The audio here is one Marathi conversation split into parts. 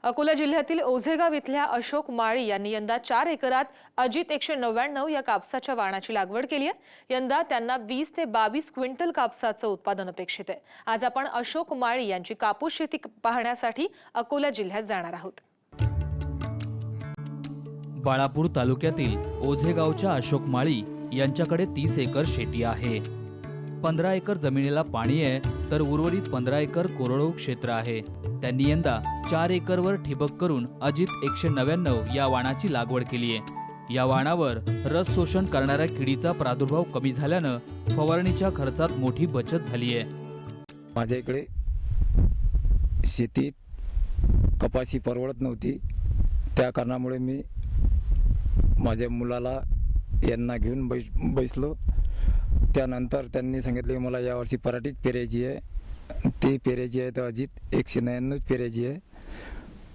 अकोला जिल्ह्यातील ओझेगाव इथल्या अशोक माळी यांनी यंदा 4 एकरात अजित 199 या कापसाच्या वाणाची लागवड केली आहे। यंदा त्यांना 20 ते 22 क्विंटल कापसाचं उत्पादन अपेक्षित आहे। आज आपण अशोक माळी यांची कापूस शेती पाहण्यासाठी अकोला जिल्ह्यात जाणार आहोत। बाळापूर तालुक्यातील ओझेगावच्या अशोक माळी यांच्याकडे 30 एकर शेती आहे। 15 एकर जमिनीला पाणी आहे तर उर्वरित 15 एकर कोरडवाहू क्षेत्र आहे। त्यांनी यंदा 4 एकरवर ठिबक करून अजित 199 या वाणाची लागवड केली आहे। या वाणावर रस शोषण करणाऱ्या किडीचा प्रादुर्भाव कमी झाल्यानं फवारणीच्या खर्चात मोठी बचत झाली आहे। माझ्या इकडे शेतीत कपाशी परवडत नव्हती, त्या कारणामुळे मी माझ्या मुलाला यांना घेऊन बसलो। त्यानंतर त्यांनी सांगितले की मला यावर्षी पराठीच पेरायची आहे, ती पेरायची आहे तर अजित 199 पेरायची आहे।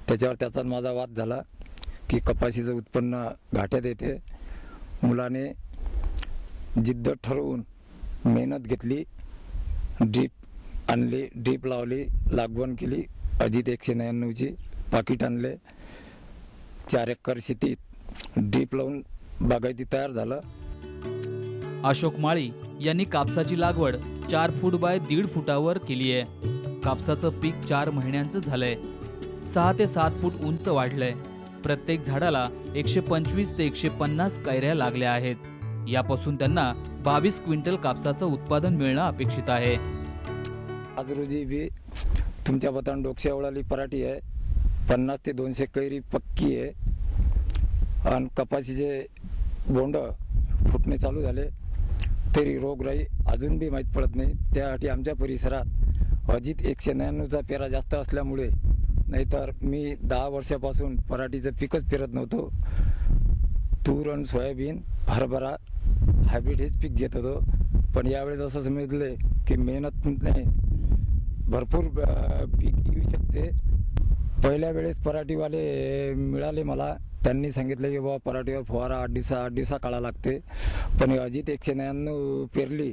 त्याच्यावर त्याचा माझा वाद झाला की कपाशीचं उत्पन्न घाट्यात येते। मुलाने जिद्द ठरवून मेहनत घेतली, ड्रीप आणली, ड्रीप लावली, लागवण केली, अजित 199ची पाकिट आणले। 4 एकर शेतीत ड्रीप लावून बागायती तयार झालं। अशोक माळी यांनी कापसाची लागवड 4 फूट बाय 1.5 फुटावर केली आहे। कापसाचं पीक 4 महिन्यांचं झालंय। 6 ते 7 फूट उंच वाढलंय। प्रत्येक झाडाला 125 ते 150 कैऱ्या लागल्या आहेत। यापासून त्यांना 22 क्विंटल कापसाचं उत्पादन मिळणं अपेक्षित आहे। आज रोजी बी तुमच्या बतान डोक्या एवढाली पराठी आहे, 50 ते 200 कैरी पक्की आहे आणि कपाशीचे बोंड फुटणे चालू झाले तरी रोगराई अजून बी माहीत पडत नाही। त्यासाठी आमच्या परिसरात अजित 199चा पेरा जास्त असल्यामुळे, नाहीतर मी 10 वर्षापासून पराठीचं पीकच पेरत नव्हतो। तूर आणि सोयाबीन, हरभरा, हायब्रिड हेच पीक घेत होतो। पण यावेळेस असं समजले की मेहनत नाही, भरपूर पीक येऊ शकते। पहिल्या वेळेस पराठीवाले मिळाले मला, त्यांनी सांगितलं की बाबा पराठीवर फवारा 8 दिवसा काढा लागते। पण अजित 199 पेरली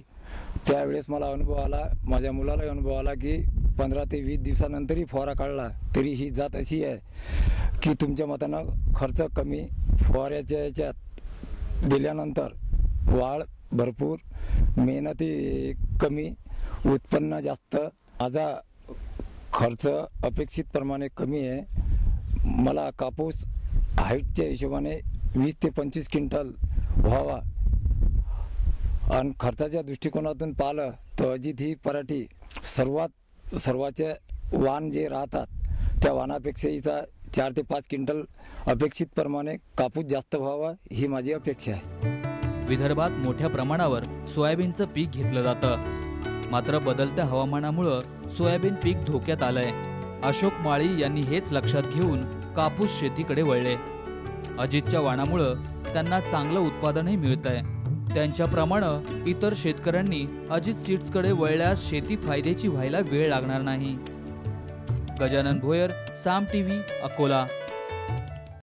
त्यावेळेस मला अनुभव आला, माझ्या मुलालाही अनुभव आला की 15 ते 20 दिवसानंतरही फवारा काढला तरी ही जात अशी आहे की तुमच्या मतानं खर्च कमी, फवाऱ्याच्या याच्यात दिल्यानंतर वाढ भरपूर, मेहनती कमी, उत्पन्न जास्त। माझा खर्च अपेक्षितप्रमाणे कमी आहे। मला कापूस हाईटच्या हिशोबाने 20 ते 25 क्विंटल व्हावा आणि खर्चाच्या दृष्टिकोनातून पाहिलं तर अजित ही पराठी सर्वाचे वाण जे राहतात त्या वाणापेक्षा हिचा 4 ते 5 क्विंटल अपेक्षितप्रमाणे कापूस जास्त व्हावा ही माझी अपेक्षा आहे। विदर्भात मोठ्या प्रमाणावर सोयाबीनचं पीक घेतलं जातं, मात्र बदलत्या हवामानामुळे सोयाबीन पीक धोक्यात आलंय। अशोक माळी यांनी हेच लक्षात घेऊन कापूस शेतीकडे वळले। अजितच्या वाणामुळे त्यांना चांगलं उत्पादनही मिळतंय। त्यांच्याप्रमाणे इतर शेतकऱ्यांनी अजित सीड्सकडे वळल्यास शेती फायद्याची व्हायला वेळ लागणार नाही। गजानन भोयर, साम टीव्ही, अकोला।